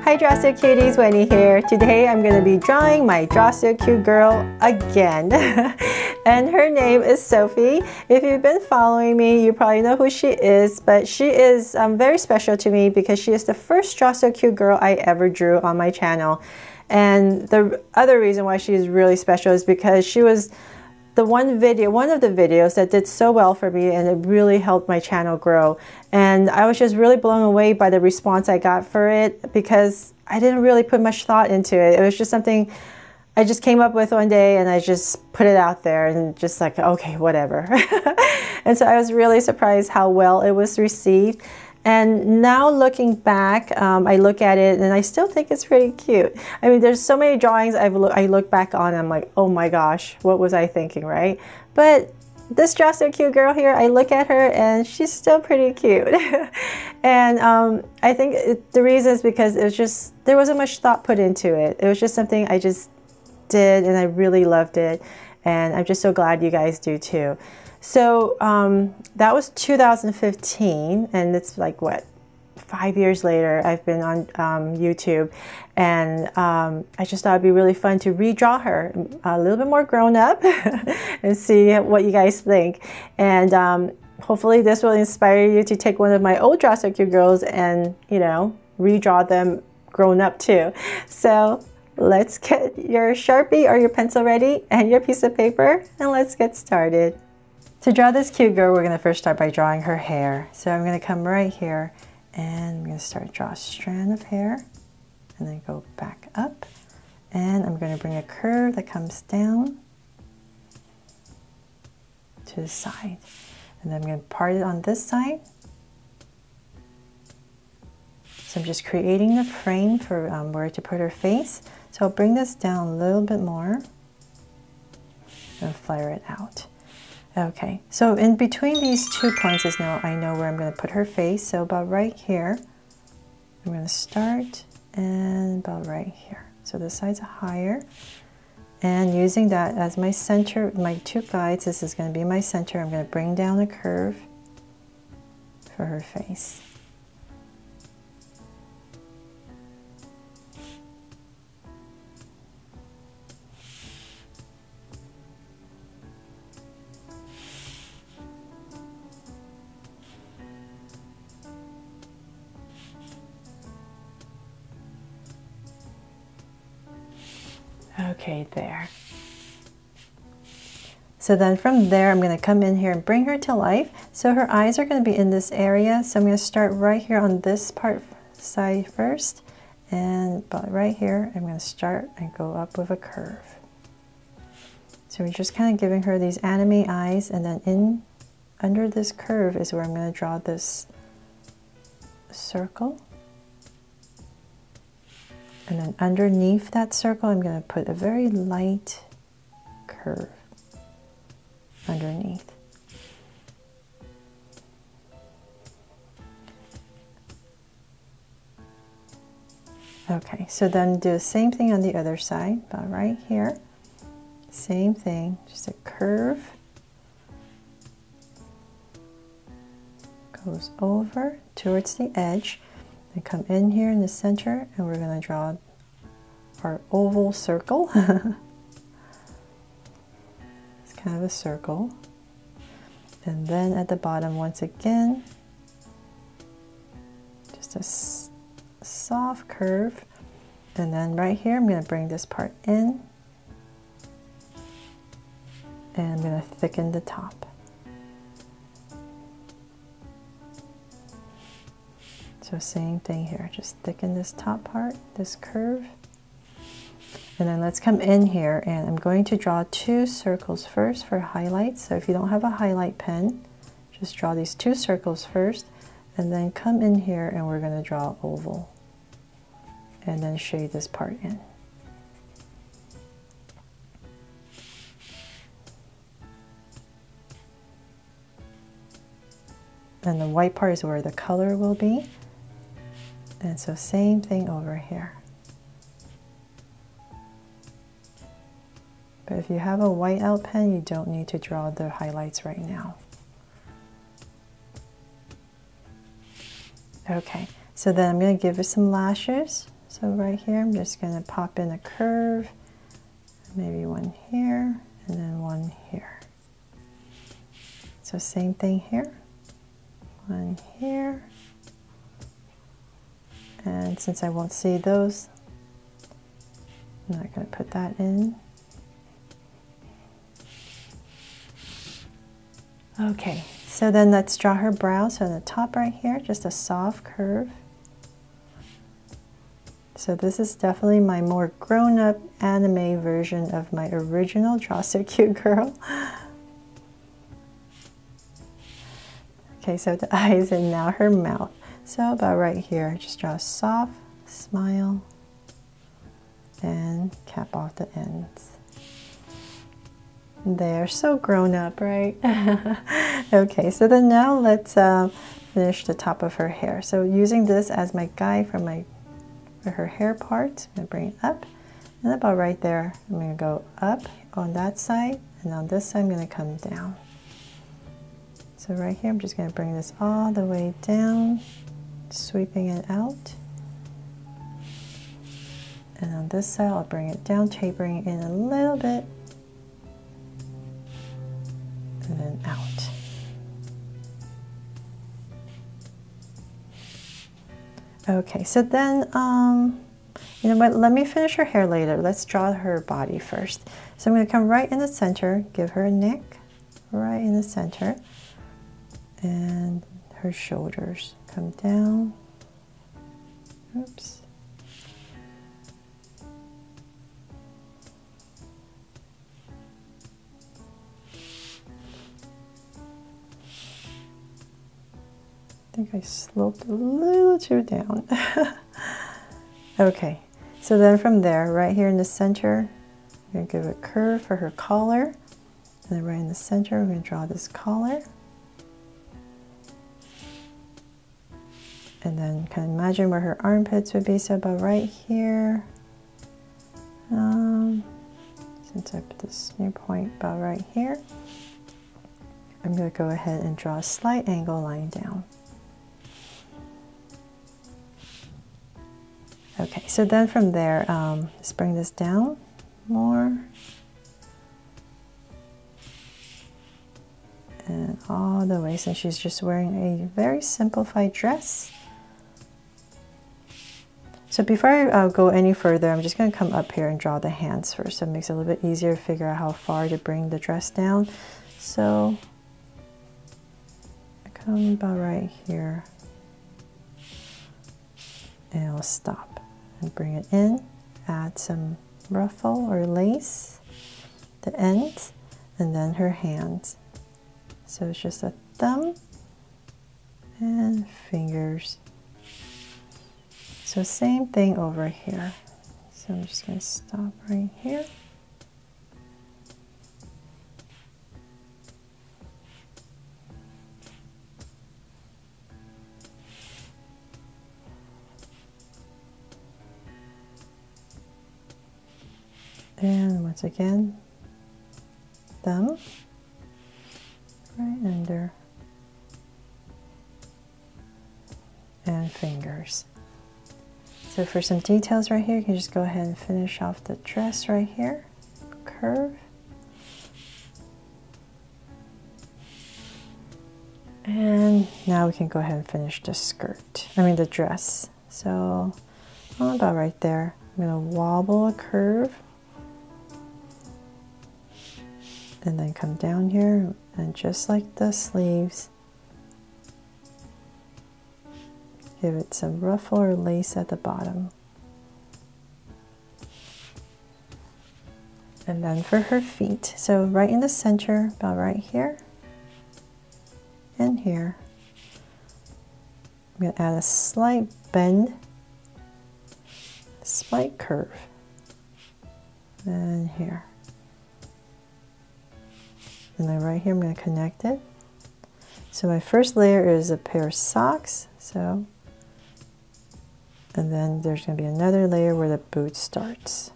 Hi Draw So Cuties, Wendy here. Today I'm going to be drawing my Draw So Cute girl again. And her name is Sophie. If you've been following me, you probably know who she is, but she is very special to me because she is the first Draw So Cute girl I ever drew on my channel. And the other reason why she is really special is because she was the one of the videos that did so well for me, and it really helped my channel grow. And I was just really blown away by the response I got for it because I didn't really put much thought into it. It was just something I just came up with one day and I just put it out there and just like, okay, whatever. And so I was really surprised how well it was received. And now looking back, I look at it and I still think it's pretty cute. I mean, there's so many drawings I look back on and I'm like, oh my gosh, what was I thinking, right? But this Draw So Cute girl here, I look at her and she's still pretty cute. And I think the reason is because it was just, there wasn't much thought put into it. It was just something I just did and I really loved it. And I'm just so glad you guys do too. So that was 2015, and it's like, what, 5 years later, I've been on YouTube, and I just thought it'd be really fun to redraw her a little bit more grown up and see what you guys think. And hopefully this will inspire you to take one of my old Draw So Cute girls and, you know, redraw them grown up too. So let's get your Sharpie or your pencil ready and your piece of paper, and let's get started. To draw this cute girl, we're going to first start by drawing her hair. So I'm going to come right here and I'm going to start to draw a strand of hair and then go back up. And I'm going to bring a curve that comes down to the side. And then I'm going to part it on this side. So I'm just creating the frame for where to put her face. So I'll bring this down a little bit more and flare it out. Okay, so in between these 2 points is now I know where I'm going to put her face. So about right here, I'm going to start and about right here. So this side's higher. And using that as my center, my 2 guides, this is going to be my center. I'm going to bring down a curve for her face. Okay, there. So then from there, I'm going to come in here and bring her to life. So her eyes are going to be in this area. So I'm going to start right here on this part side first. And about right here, I'm going to start and go up with a curve. So we're just kind of giving her these anime eyes. And then under this curve is where I'm going to draw this circle. And then underneath that circle, I'm going to put a very light curve underneath. Okay, so then do the same thing on the other side, about right here. Same thing, just a curve. Goes over towards the edge. And come in here in the center and we're going to draw our oval circle. It's kind of a circle. And then at the bottom, once again, just a soft curve. And then right here, I'm going to bring this part in and I'm going to thicken the top. So same thing here, just thicken this top part, this curve. And then let's come in here and I'm going to draw 2 circles first for highlights. So if you don't have a highlight pen, just draw these 2 circles first and then come in here and we're going to draw oval. And then shade this part in. And the white part is where the color will be. And so same thing over here. But if you have a whiteout pen, you don't need to draw the highlights right now. Okay, so then I'm going to give it some lashes. So right here, I'm just going to pop in a curve, maybe one here, and then one here. So same thing here, one here. And since I won't see those, I'm not going to put that in. Okay, so then let's draw her brow. So on the top right here, just a soft curve. So this is definitely my more grown-up anime version of my original Draw So Cute Girl. Okay, so the eyes and now her mouth. So about right here, just draw a soft smile and cap off the ends. They're so grown up, right? Okay, so then now let's finish the top of her hair. So using this as my guide for her hair part, I'm going to bring it up. And about right there, I'm going to go up on that side, and on this side I'm going to come down. So right here, I'm just going to bring this all the way down, sweeping it out. And on this side, I'll bring it down, tapering it in a little bit, and then out. Okay, so then, you know what, let me finish her hair later. Let's draw her body first. So I'm going to come right in the center, give her a neck, right in the center, and her shoulders come down. Oops. I think I sloped a little too down. Okay, so then from there, right here in the center, I'm going to give a curve for her collar. And then right in the center, we're going to draw this collar. And then kind of imagine where her armpits would be. So about right here. Since I put this new point about right here, I'm going to go ahead and draw a slight angle line down. Okay, so then from there, let's bring this down more. And all the way, since she's just wearing a very simplified dress. So before I go any further, I'm just going to come up here and draw the hands first. So it makes it a little bit easier to figure out how far to bring the dress down. So I come about right here. And I'll stop and bring it in, add some ruffle or lace, the ends, and then her hands. So it's just a thumb and fingers. So same thing over here. So I'm just going to stop right here. And once again, thumb, right under, and fingers. So for some details right here, you can just go ahead and finish off the dress right here, curve. And now we can go ahead and finish the skirt, the dress. So about right there, I'm going to wobble a curve. And then come down here, and just like the sleeves, give it some ruffle or lace at the bottom. And then for her feet, so right in the center, about right here and here, I'm going to add a slight bend, slight curve, and here. And then right here, I'm going to connect it. So my first layer is a pair of socks. So, and then there's going to be another layer where the boot starts.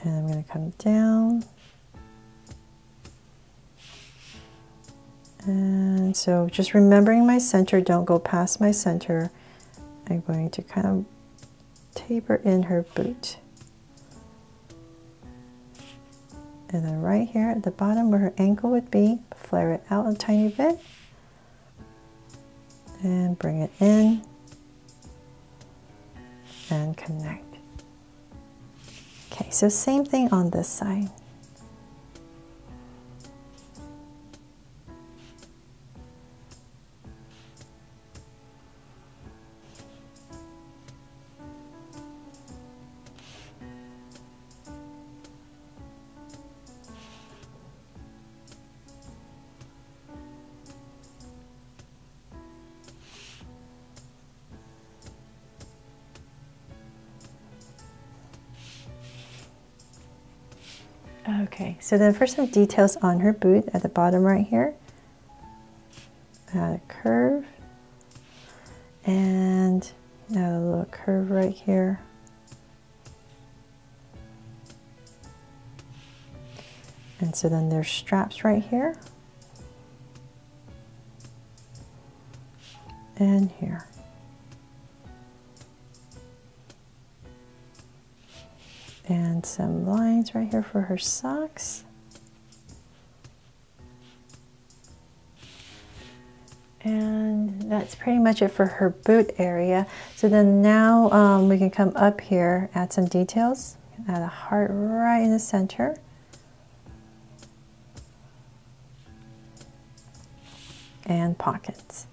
And I'm going to come down. And so just remembering my center, don't go past my center. I'm going to kind of paper in her boot. And then right here at the bottom where her ankle would be, flare it out a tiny bit. And bring it in. And connect. Okay, so same thing on this side. Okay, so then for some details on her boot at the bottom right here, add a curve and add a little curve right here. And so then there's straps right here and here. And some lines right here for her socks. And that's pretty much it for her boot area. So then now we can come up here, add some details, add a heart right in the center. And pockets.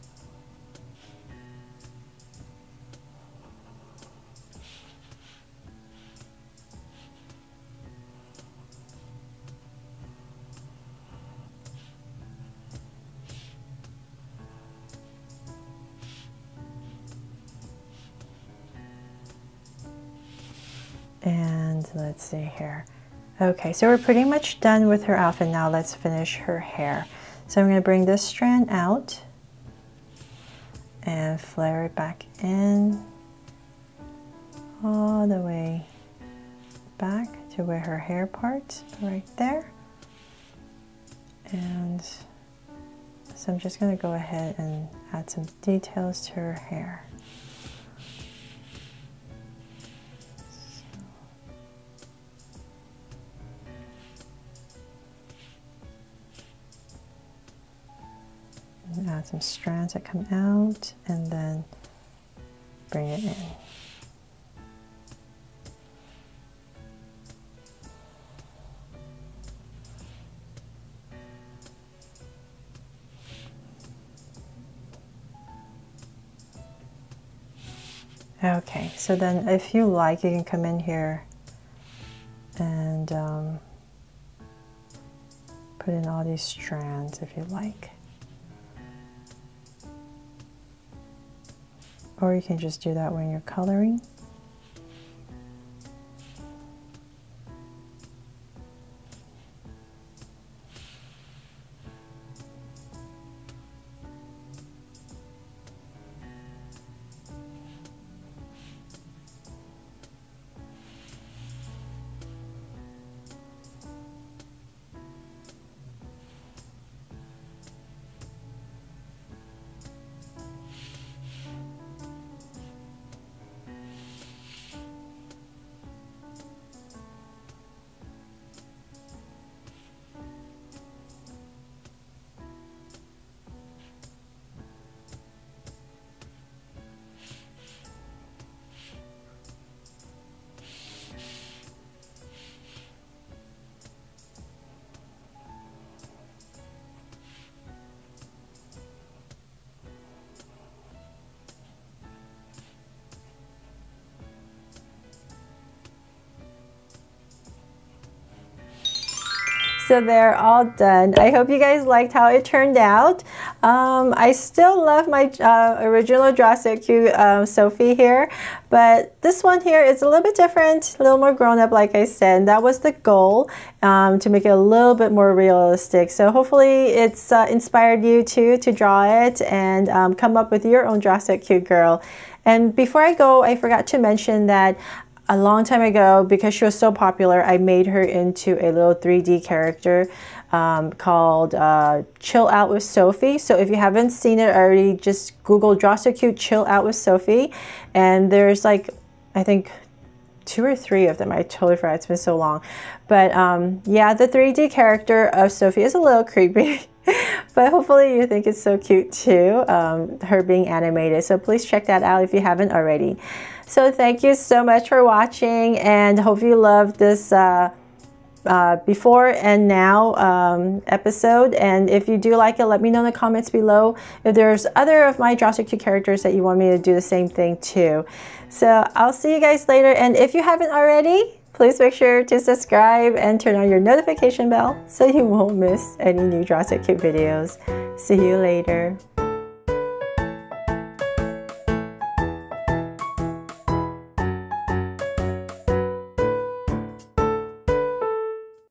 And let's see here. Okay, so we're pretty much done with her outfit. Now let's finish her hair. So I'm going to bring this strand out and flare it back in all the way back to where her hair parts, right there. And so I'm just going to go ahead and add some details to her hair. Add some strands that come out and then bring it in. Okay, so then if you like, you can come in here and put in all these strands if you like. Or you can just do that when you're coloring. So they're all done. I hope you guys liked how it turned out. I still love my original Draw So Cute Sophie here, but this one here is a little bit different, a little more grown up, like I said. That was the goal, to make it a little bit more realistic. So hopefully it's inspired you too to draw it and come up with your own Draw So Cute girl. And before I go, I forgot to mention that a long time ago, because she was so popular, I made her into a little 3D character called Chill Out with Sophie. So if you haven't seen it already, just Google Draw So Cute Chill Out with Sophie. And there's like, I think 2 or 3 of them. I totally forgot. It's been so long. But yeah, the 3D character of Sophie is a little creepy. But hopefully you think it's so cute too, her being animated. So please check that out if you haven't already. So thank you so much for watching, and hope you loved this before and now episode. And if you do like it, let me know in the comments below if there's other of my Draw So Cute characters that you want me to do the same thing too. So I'll see you guys later, and if you haven't already, please make sure to subscribe and turn on your notification bell so you won't miss any new Draw So Cute videos. See you later.